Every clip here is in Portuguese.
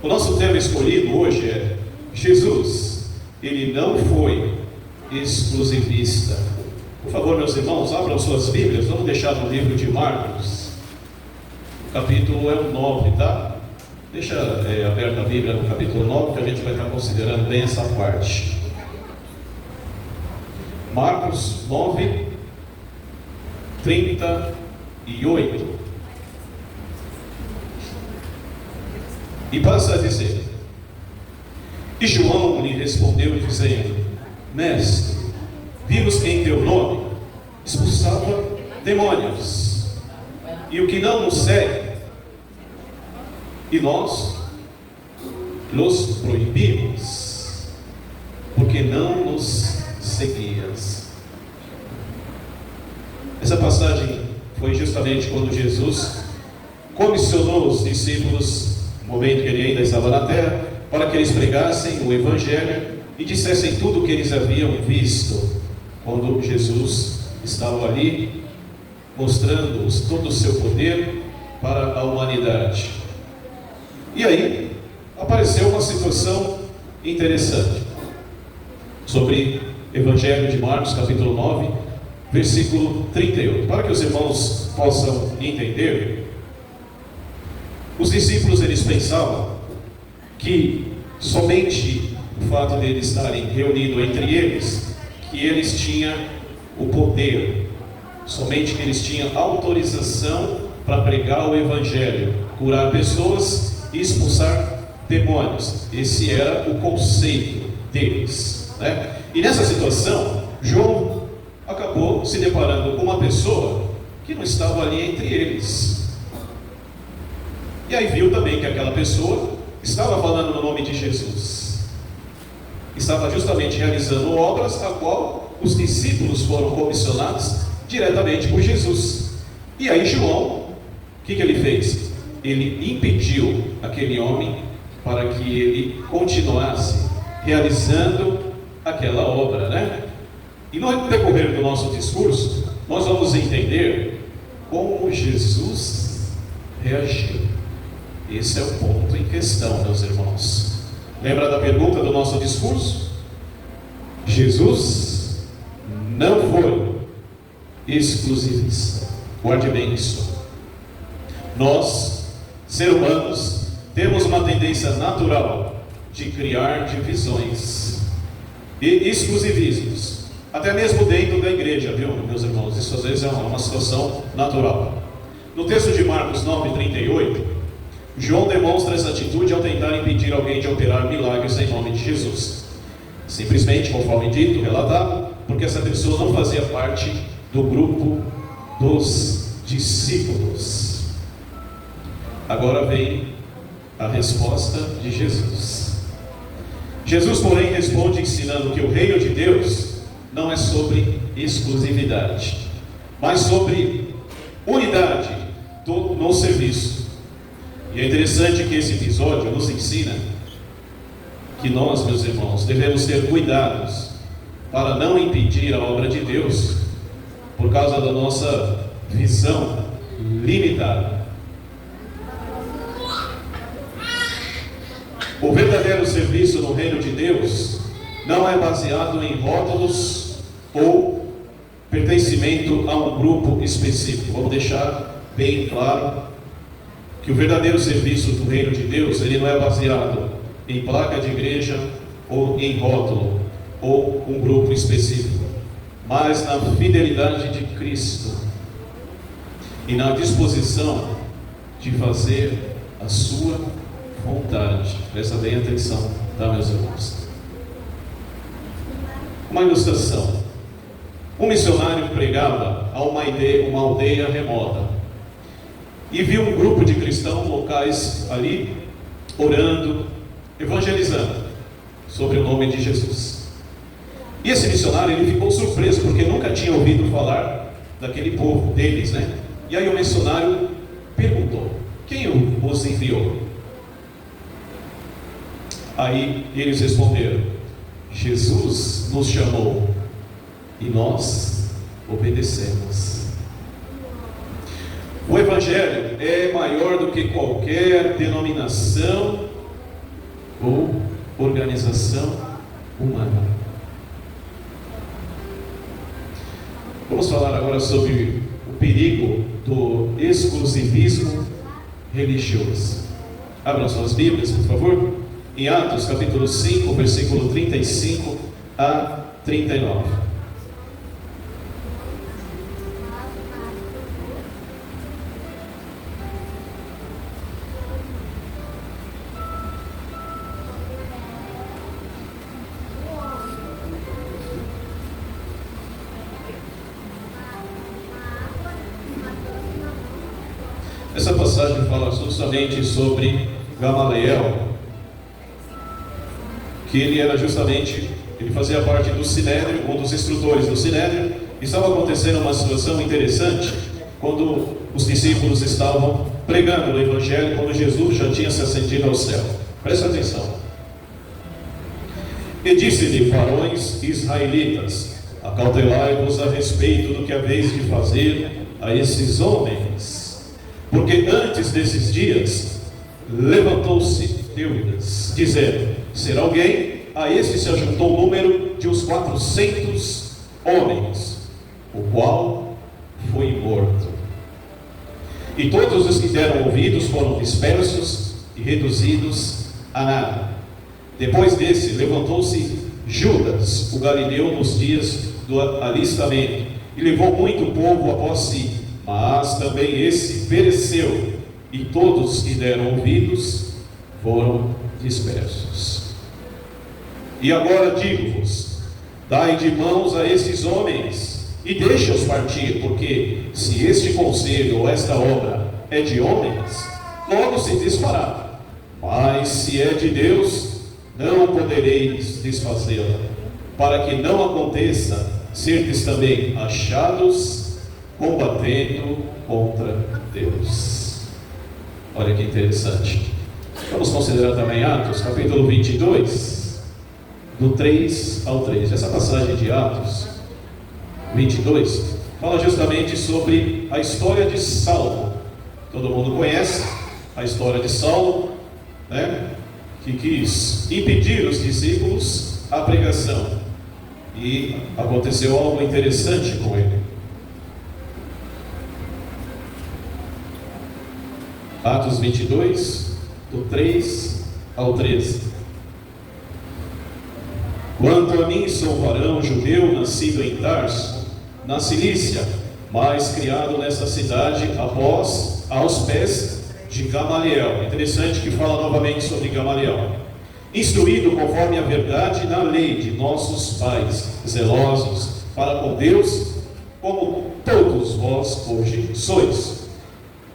O nosso tema escolhido hoje é: Jesus, ele não foi exclusivista. Por favor, meus irmãos, abram suas Bíblias. Vamos deixar no livro de Marcos. O capítulo é o 9, tá? Deixa aberta a Bíblia no capítulo 9, que a gente vai estar considerando bem essa parte. Marcos 9, 38. E passa a dizer: E João lhe respondeu dizendo: Mestre, vimos que em teu nome expulsava demônios, e o que não nos segue, e nós los proibimos, porque não nos seguias. Essa passagem foi justamente quando Jesus comissionou os discípulos, no momento que ele ainda estava na terra, para que eles pregassem o Evangelho e dissessem tudo o que eles haviam visto quando Jesus estava ali, mostrando todo o seu poder para a humanidade. E aí apareceu uma situação interessante sobre Evangelho de Marcos, capítulo 9, versículo 38. Para que os irmãos possam entender, os discípulos eles pensavam que somente o fato de eles estarem reunidos entre eles, que eles tinham o poder, somente que eles tinham autorização para pregar o Evangelho, curar pessoas e expulsar demônios. Esse era o conceito deles, né? E nessa situação, João acabou se deparando com uma pessoa que não estava ali entre eles. E aí viu também que aquela pessoa estava falando no nome de Jesus, estava justamente realizando obras a qual os discípulos foram comissionados diretamente por Jesus. E aí João, o que ele fez? Ele impediu aquele homem para que ele continuasse realizando aquela obra, né? E no decorrer do nosso discurso, nós vamos entender como Jesus reagiu. Esse é o ponto em questão, meus irmãos. Lembra da pergunta do nosso discurso? Jesus não foi exclusivista. Guarde bem isso. Nós, seres humanos, temos uma tendência natural de criar divisões e exclusivismos, até mesmo dentro da igreja, viu, meus irmãos? Isso às vezes é uma situação natural. No texto de Marcos 9:38, João demonstra essa atitude ao tentar impedir alguém de operar milagres em nome de Jesus. Simplesmente, conforme dito, relatado, porque essa pessoa não fazia parte do grupo dos discípulos. Agora vem a resposta de Jesus. Jesus, porém, responde ensinando que o reino de Deus não é sobre exclusividade, mas sobre unidade no serviço. E é interessante que esse episódio nos ensina que nós, meus irmãos, devemos ter cuidados para não impedir a obra de Deus por causa da nossa visão limitada. O verdadeiro serviço no reino de Deus não é baseado em rótulos ou pertencimento a um grupo específico. Vamos deixar bem claro que o verdadeiro serviço do reino de Deus, ele não é baseado em placa de igreja ou em rótulo ou um grupo específico, mas na fidelidade de Cristo e na disposição de fazer a sua vontade. Presta bem atenção, tá, meus irmãos? Uma ilustração. Um missionário pregava a uma aldeia remota e viu um grupo de cristãos locais ali orando, evangelizando sobre o nome de Jesus. E esse missionário ele ficou surpreso porque nunca tinha ouvido falar daquele povo deles, né? E aí o missionário perguntou: quem os enviou? Aí eles responderam: Jesus nos chamou e nós obedecemos. O Evangelho é maior do que qualquer denominação ou organização humana. Vamos falar agora sobre o perigo do exclusivismo religioso. Abram suas Bíblias, por favor, em Atos capítulo 5, versículo 35 a 39. Essa passagem fala justamente sobre Gamaliel, que ele fazia parte do Sinédrio, um dos instrutores do Sinédrio. Estava acontecendo uma situação interessante quando os discípulos estavam pregando o Evangelho, quando Jesus já tinha se ascendido ao céu. Presta atenção. E disse-lhe: varões israelitas, acautelai-vos a respeito do que haveis de fazer a esses homens. Porque antes desses dias levantou-se Teudas, dizendo: será alguém? A este se ajuntou o número de uns 400 homens, o qual foi morto. E todos os que deram ouvidos foram dispersos e reduzidos a nada. Depois desse levantou-se Judas, o galileu, nos dias do alistamento, e levou muito povo após si. Mas também esse pereceu, e todos que deram ouvidos foram dispersos. E agora digo-vos: dai de mãos a esses homens, e deixa-os partir, porque se este conselho ou esta obra é de homens, logo se desfará. Mas se é de Deus, não podereis desfazê-la, para que não aconteça serdes também achados combatendo contra Deus. Olha que interessante. Vamos considerar também Atos, capítulo 22, do 3 ao 3. Essa passagem de Atos 22 fala justamente sobre a história de Saulo. Todo mundo conhece a história de Saulo, né? Que quis impedir os discípulos a pregação, e aconteceu algo interessante com ele. Atos 22, do 3 ao 13. Quanto a mim, sou varão judeu, nascido em Tarso, na Cilícia, mas criado nesta cidade aos pés de Gamaliel. Interessante que fala novamente sobre Gamaliel. Instruído conforme a verdade na lei de nossos pais, zelosos para com Deus, como todos vós hoje sois.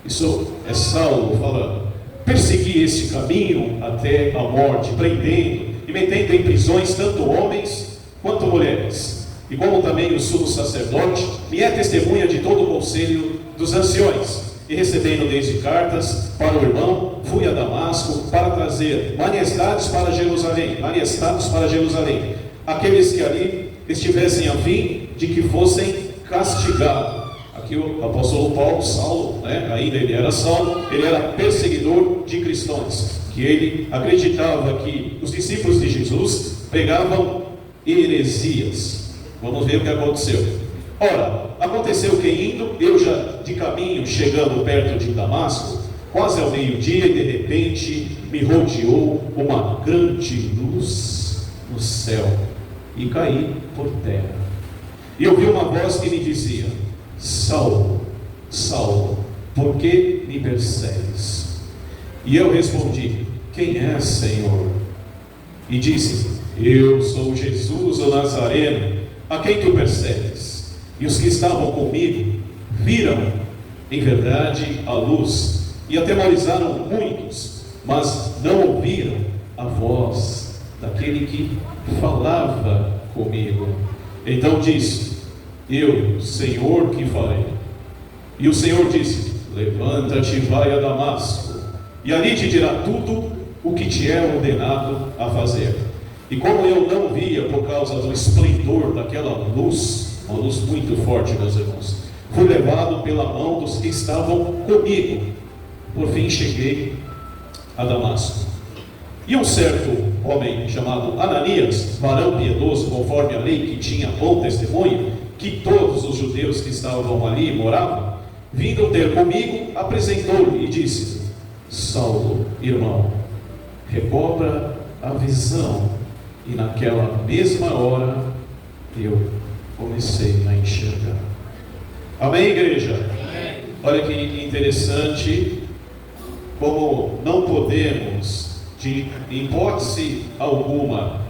Isso é Saulo falando. Persegui este caminho até a morte, prendendo e metendo em prisões tanto homens quanto mulheres. E como também o sumo sacerdote me é testemunha de todo o conselho dos anciões. E recebendo desde cartas para o irmão, fui a Damasco para trazer maniestados para Jerusalém, aqueles que ali estivessem a fim de que fossem castigados. Aqui o apóstolo Paulo, Saulo, ainda ele era Saulo, ele era perseguidor de cristãos, que ele acreditava que os discípulos de Jesus pregavam heresias. Vamos ver o que aconteceu. Ora, aconteceu que indo, eu já de caminho, chegando perto de Damasco, quase ao meio-dia, e de repente me rodeou uma grande luz no céu, e caí por terra. E ouvi uma voz que me dizia: Saulo, Saulo, por que me persegues? E eu respondi: quem és, Senhor? E disse: eu sou Jesus o Nazareno, a quem tu persegues. E os que estavam comigo viram, em verdade, a luz, e atemorizaram muitos, mas não ouviram a voz daquele que falava comigo. Então disse: eu, Senhor, que farei? E o Senhor disse: levanta-te e vai a Damasco, e ali te dirá tudo o que te é ordenado a fazer. E como eu não via por causa do esplendor daquela luz, uma luz muito forte, meus irmãos, fui levado pela mão dos que estavam comigo. Por fim cheguei a Damasco. E um certo homem chamado Ananias, varão piedoso conforme a lei, que tinha bom testemunho, que todos os judeus que estavam ali moravam, vindo ter comigo, apresentou-lhe e disse: Saulo, irmão, recobra a visão. E naquela mesma hora eu comecei a enxergar. Amém, igreja? Amém. Olha que interessante, como não podemos, de hipótese alguma,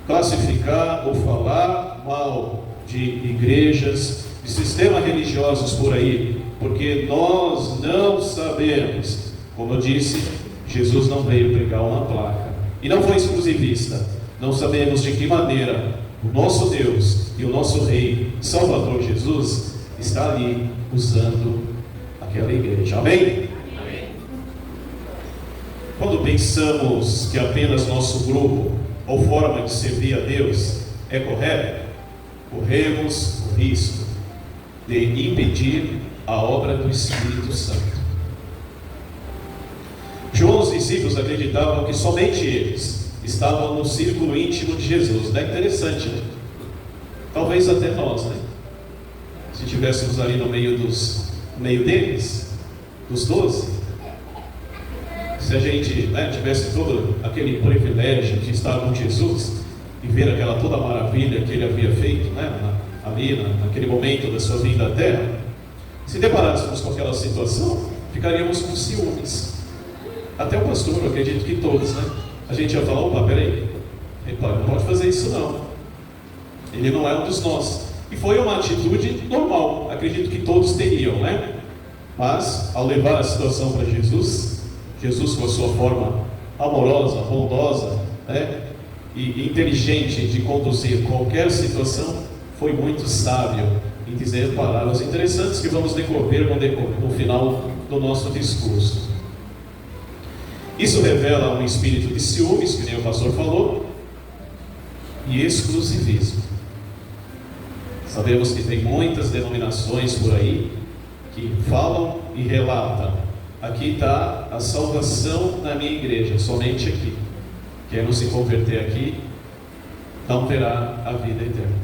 classificar ou falar mal de igrejas, de sistemas religiosos por aí, porque nós não sabemos. Como eu disse, Jesus não veio pregar uma placa, e não foi exclusivista. Não sabemos de que maneira o nosso Deus e o nosso Rei Salvador Jesus está ali usando aquela igreja. Amém? Amém. Quando pensamos que apenas nosso grupo ou forma de servir a Deus é correta, corremos o risco de impedir a obra do Espírito Santo. João, os discípulos acreditavam que somente eles estavam no círculo íntimo de Jesus. Não é interessante, né? Talvez até nós, né? Se estivéssemos ali no meio deles, dos 12, se a gente, né, tivesse todo aquele privilégio de estar com Jesus e ver aquela toda maravilha que ele havia feito, né, naquele momento da sua vinda à terra, se deparássemos com aquela situação, ficaríamos com ciúmes. Até o pastor, eu acredito que todos, né? A gente ia falar: opa, peraí, não pode fazer isso não, ele não é um dos nossos. E foi uma atitude normal, acredito que todos teriam, né? Mas ao levar a situação para Jesus, Jesus com a sua forma amorosa, bondosa, né, e inteligente de conduzir qualquer situação, foi muito sábio em dizer palavras interessantes que vamos decorrer no final do nosso discurso. Isso revela um espírito de ciúmes, que nem o pastor falou, e exclusivismo. Sabemos que tem muitas denominações por aí que falam e relatam: aqui está a salvação na minha igreja, somente aqui. Quem não se converter aqui não terá a vida eterna.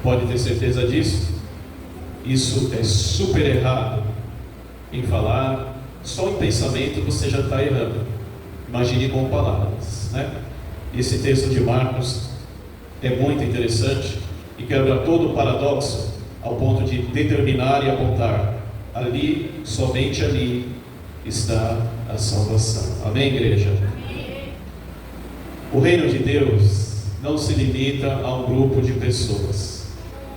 Pode ter certeza disso? Isso é super errado em falar. Só em pensamento você já está errando. Imagine com palavras, né? Esse texto de Marcos é muito interessante e quebra todo o paradoxo ao ponto de determinar e apontar: ali, somente ali está a salvação. Amém, igreja? Amém. O reino de Deus não se limita a um grupo de pessoas.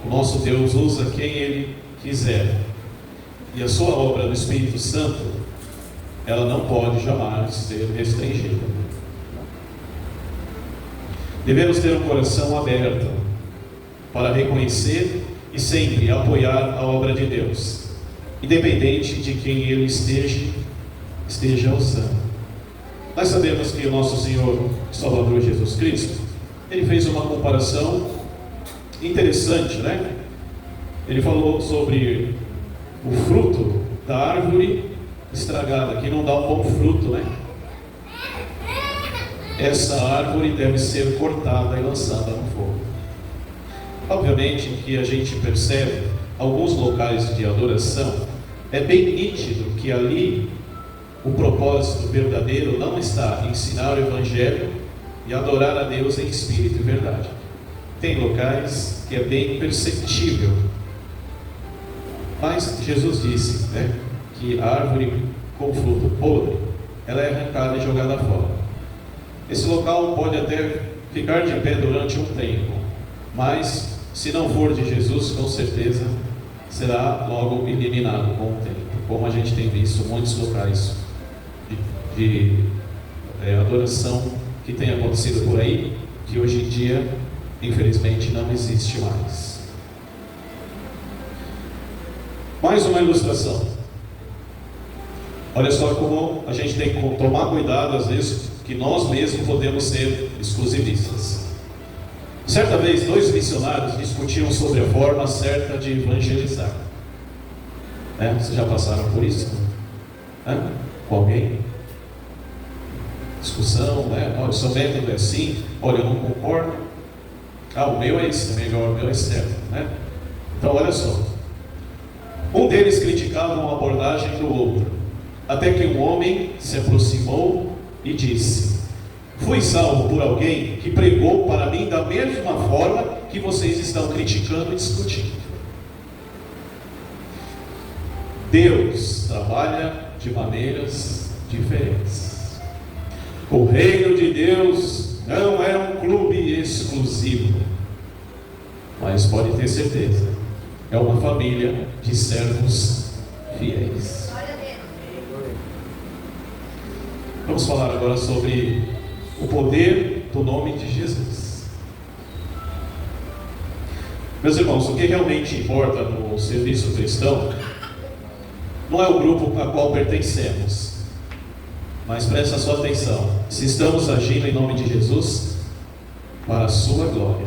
O nosso Deus usa quem Ele quiser, e a sua obra do Espírito Santo, ela não pode jamais ser restringida. Devemos ter um coração aberto para reconhecer e sempre apoiar a obra de Deus, independente de quem Ele esteja usando. Nós sabemos que o nosso Senhor Salvador Jesus Cristo, Ele fez uma comparação interessante, né? Ele falou sobre o fruto da árvore estragada, que não dá um bom fruto, né? Essa árvore deve ser cortada e lançada no fogo. Obviamente que a gente percebe alguns locais de adoração, é bem nítido que ali o propósito verdadeiro não está em ensinar o Evangelho e adorar a Deus em espírito e verdade. Tem locais que é bem perceptível, mas Jesus disse, né, que a árvore com fruto podre, ela é arrancada e jogada fora. Esse local pode até ficar de pé durante um tempo, mas se não for de Jesus, com certeza será logo eliminado com o tempo, como a gente tem visto muitos locais de adoração que tem acontecido por aí, que hoje em dia, infelizmente, não existe mais. Mais uma ilustração. Olha só como a gente tem que tomar cuidado, às vezes, que nós mesmos podemos ser exclusivistas. Certa vez, 2 missionários discutiam sobre a forma certa de evangelizar. Vocês já passaram por isso? Com alguém? discussão, né? Olha, o seu método é assim, olha, eu não concordo. Ah, o meu é esse, é melhor, o meu é certo, né? Então, olha só. Um deles criticava uma abordagem do outro, até que um homem se aproximou e disse: fui salvo por alguém que pregou para mim da mesma forma que vocês estão criticando e discutindo. Deus trabalha de maneiras diferentes. O reino de Deus não é um clube exclusivo, mas pode ter certeza, é uma família de servos fiéis. Vamos falar agora sobre o poder do nome de Jesus. Meus irmãos, o que realmente importa no serviço cristão não é o grupo a qual pertencemos, mas presta sua atenção, se estamos agindo em nome de Jesus para a sua glória.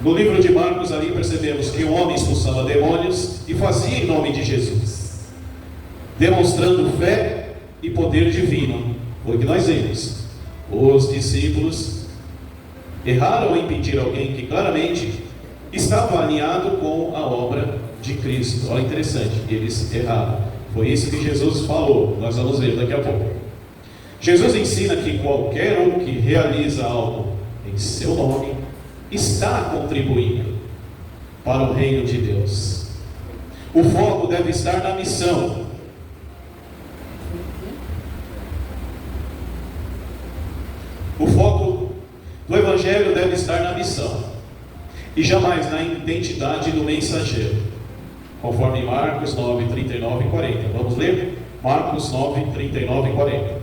No livro de Marcos ali percebemos que um homem expulsava demônios e fazia em nome de Jesus, demonstrando fé e poder divino. Foi o que nós vimos. Os discípulos erraram em pedir alguém que claramente estava alinhado com a obra de Cristo. Olha, interessante, eles erraram. Foi isso que Jesus falou, nós vamos ver daqui a pouco. Jesus ensina que qualquer um que realiza algo em seu nome está contribuindo para o reino de Deus. O foco deve estar na missão. O foco do Evangelho deve estar na missão e jamais na identidade do mensageiro, conforme Marcos 9, 39 e 40. Vamos ler? Marcos 9, 39 e 40.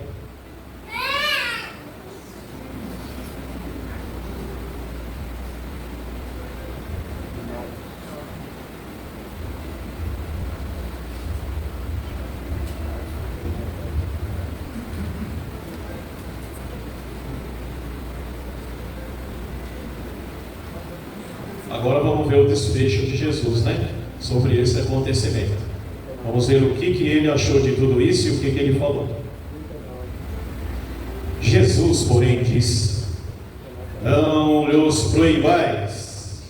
Agora vamos ver o desfecho de Jesus, né? Sobre esse acontecimento. Vamos ver o que ele achou de tudo isso e o que ele falou. Jesus, porém, disse: não lhos proibais,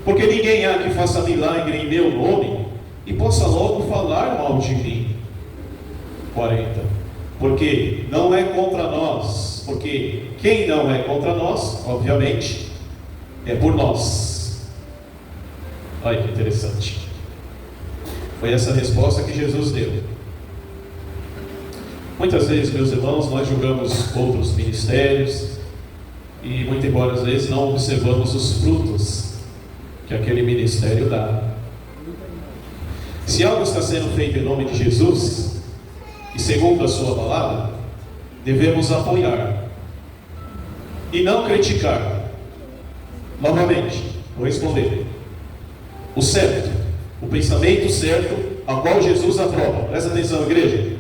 porque ninguém há que faça milagre em meu nome e possa logo falar mal de mim. 40. Porque não é contra nós, porque quem não é contra nós, obviamente, é por nós. Olha que interessante. Foi essa a resposta que Jesus deu. Muitas vezes, meus irmãos, nós julgamos outros ministérios e, muito embora às vezes, não observamos os frutos que aquele ministério dá. Se algo está sendo feito em nome de Jesus e segundo a sua palavra, devemos apoiar e não criticar. Novamente, vou responder. O certo, o pensamento certo, a qual Jesus aprova. Presta atenção, igreja.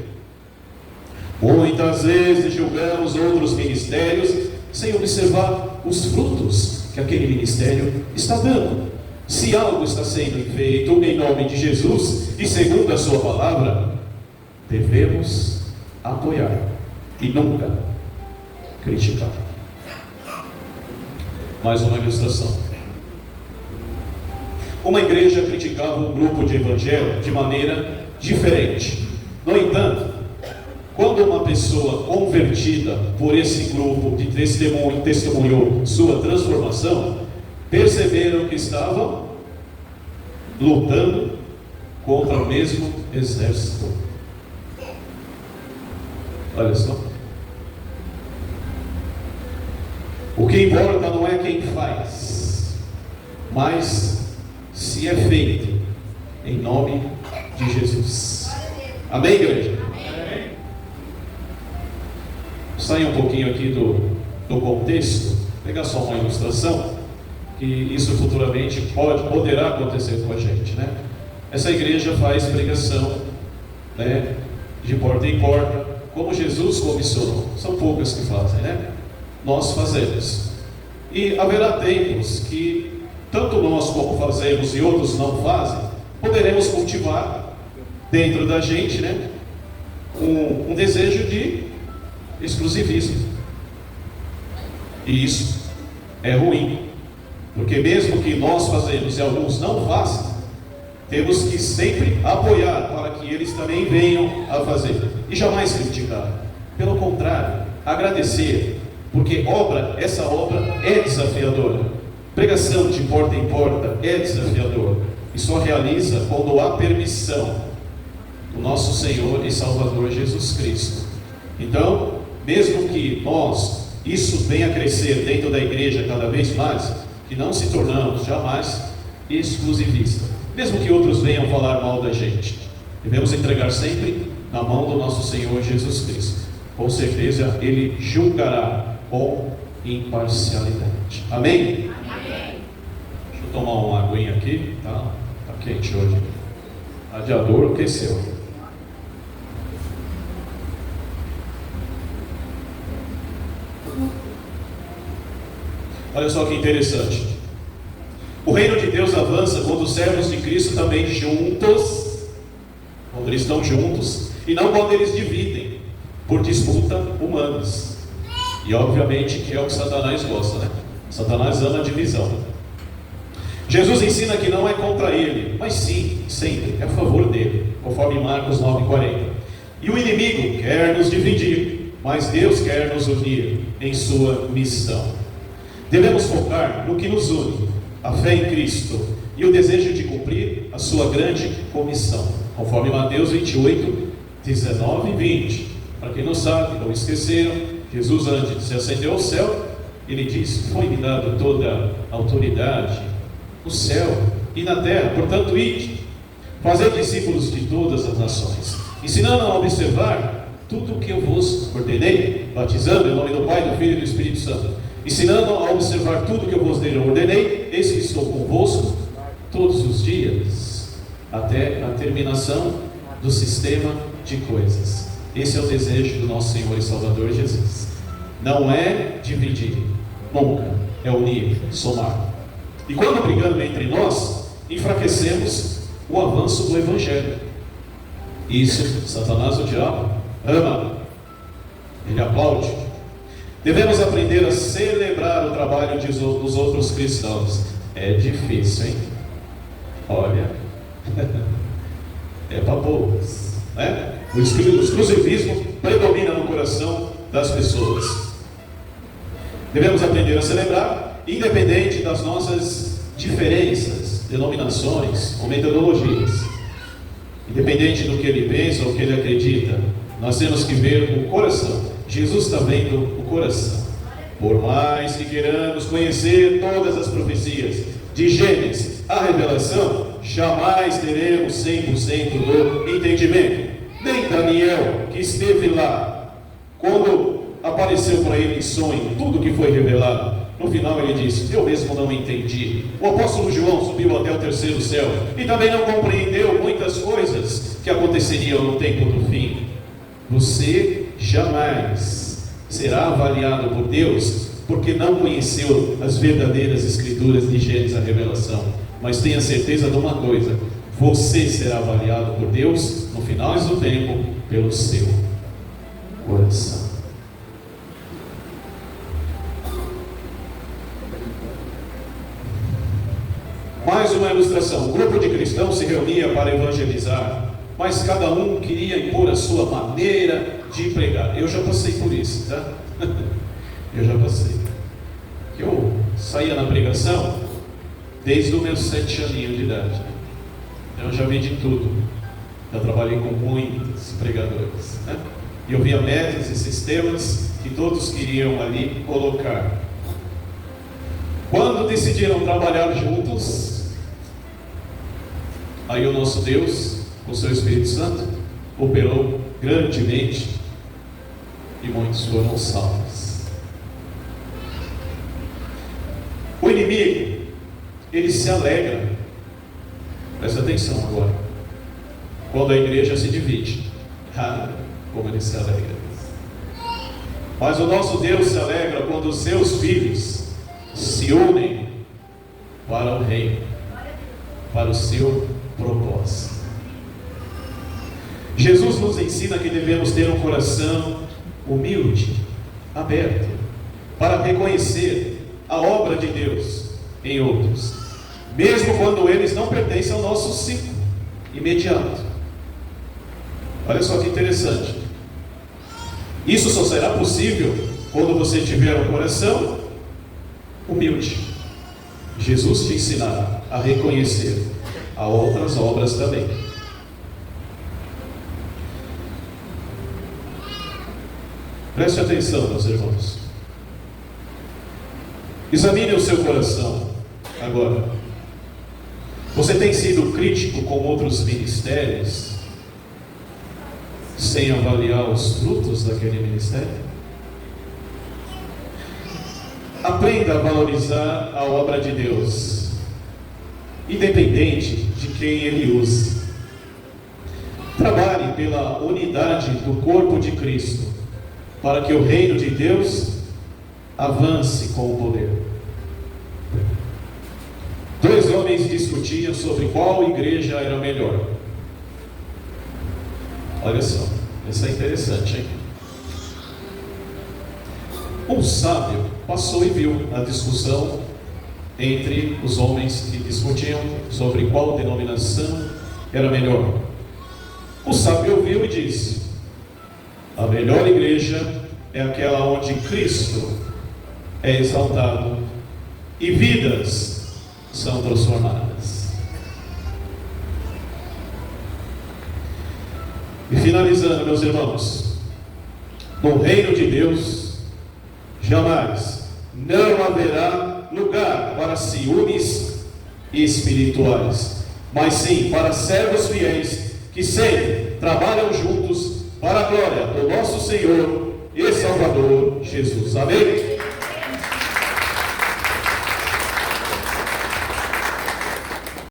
Muitas vezes julgamos outros ministérios sem observar os frutos que aquele ministério está dando. Se algo está sendo feito em nome de Jesus e segundo a sua palavra, devemos apoiar e nunca criticar. Mais uma ilustração. Uma igreja criticava um grupo de evangelho de maneira diferente. No entanto, quando uma pessoa convertida por esse grupo de testemunhou sua transformação, perceberam que estavam lutando contra o mesmo exército. Olha só. O que importa não é quem faz, mas se é feito em nome de Jesus. Amém, igreja? Amém. Sair um pouquinho aqui do contexto, pegar só uma ilustração, que isso futuramente poderá acontecer com a gente, né? Essa igreja faz pregação, né, de porta em porta, como Jesus comissionou. São poucas que fazem, né? Nós fazemos. E haverá tempos que tanto nós como fazemos e outros não fazem, poderemos cultivar dentro da gente, né, um desejo de exclusivismo. E isso é ruim, porque mesmo que nós fazemos e alguns não façam, temos que sempre apoiar para que eles também venham a fazer, e jamais criticar. Pelo contrário, agradecer, porque essa obra é desafiadora. Pregação de porta em porta é desafiador, e só realiza quando há permissão do nosso Senhor e Salvador Jesus Cristo. Então, mesmo que isso venha a crescer dentro da igreja cada vez mais, que não se tornamos jamais exclusivistas, mesmo que outros venham falar mal da gente, devemos entregar sempre na mão do nosso Senhor Jesus Cristo. Com certeza Ele julgará com imparcialidade. Amém? Amém. Deixa eu tomar uma aguinha aqui, tá quente hoje. Radiador aqueceu. Olha só que interessante. O reino de Deus avança quando os servos de Cristo também quando eles estão juntos, e não quando eles dividem, por disputa humanas. E obviamente que é o que Satanás gosta, né? Satanás ama a divisão. Jesus ensina que não é contra ele, mas sim, sempre, é a favor dele, conforme Marcos 9,40. E o inimigo quer nos dividir, mas Deus quer nos unir em sua missão. Devemos focar no que nos une, a fé em Cristo e o desejo de cumprir a sua grande comissão, conforme Mateus 28, 19 e 20. Para quem não sabe, não esqueceram, Jesus, antes de se ascender ao céu, ele disse: foi-me dado toda a autoridade no céu e na terra, portanto ide, fazei discípulos de todas as nações, ensinando a observar tudo o que eu vos ordenei, batizando em nome do Pai, do Filho e do Espírito Santo, ensinando a observar tudo o que eu vos ordenei, eis que estou convosco todos os dias, até a terminação do sistema de coisas. Esse é o desejo do nosso Senhor e Salvador Jesus. Não é dividir, nunca, é unir, somar. E quando brigando entre nós, enfraquecemos o avanço do Evangelho. Isso, Satanás, o diabo, ama, ele aplaude. Devemos aprender a celebrar o trabalho dos outros cristãos. É difícil, hein? Olha, é para poucos, né? O exclusivismo predomina no coração das pessoas. Devemos aprender a celebrar, independente das nossas diferenças, denominações ou metodologias. Independente do que ele pensa ou do que ele acredita, nós temos que ver o coração. Jesus está vendo o coração. Por mais que queiramos conhecer todas as profecias, de Gênesis à Revelação, jamais teremos 100% do entendimento. Nem Daniel, que esteve lá, quando apareceu para ele em sonho tudo que foi revelado, no final ele disse: eu mesmo não entendi. O apóstolo João subiu até o terceiro céu e também não compreendeu muitas coisas que aconteceriam no tempo do fim. Você jamais será avaliado por Deus porque não conheceu as verdadeiras escrituras de Gênesis à Revelação. Mas tenha certeza de uma coisa: você será avaliado por Deus no final do tempo pelo seu coração. Mais uma ilustração. Um grupo de cristãos se reunia para evangelizar, mas cada um queria impor a sua maneira de pregar. Eu já passei por isso, tá? Eu já passei. Eu saía na pregação desde os meus 7 aninhos de idade. Eu já vi de tudo. Já trabalhei com muitos pregadores, né? E eu via métodos e sistemas que todos queriam ali colocar. Quando decidiram trabalhar juntos, aí o nosso Deus, com o seu Espírito Santo, operou grandemente e muitos foram salvos. O inimigo, ele se alegra, presta atenção agora, quando a igreja se divide. Como ele se alegra. Mas o nosso Deus se alegra quando os seus filhos se unem para o reino, para o seu propósito. Jesus nos ensina que devemos ter um coração humilde, aberto, para reconhecer a obra de Deus em outros, mesmo quando eles não pertencem ao nosso ciclo imediato. Olha só que interessante. Isso só será possível quando você tiver um coração humilde. Jesus te ensinará a reconhecer a outras obras também. Preste atenção, meus irmãos. Examine o seu coração agora. Você tem sido crítico com outros ministérios, sem avaliar os frutos daquele ministério? Aprenda a valorizar a obra de Deus, independente de quem Ele use. Trabalhe pela unidade do corpo de Cristo, para que o reino de Deus avance com o poder. Dois homens discutiam sobre qual igreja era melhor. Olha só, isso é interessante, hein? Um sábio passou e viu a discussão entre os homens que discutiam sobre qual denominação era melhor. O sábio ouviu e disse: a melhor igreja é aquela onde Cristo é exaltado e vidas são transformadas. E finalizando, meus irmãos, no reino de Deus jamais não haverá lugar para ciúmes espirituais, mas sim para servos fiéis que sempre trabalham juntos para a glória do nosso Senhor e Salvador Jesus. Amém?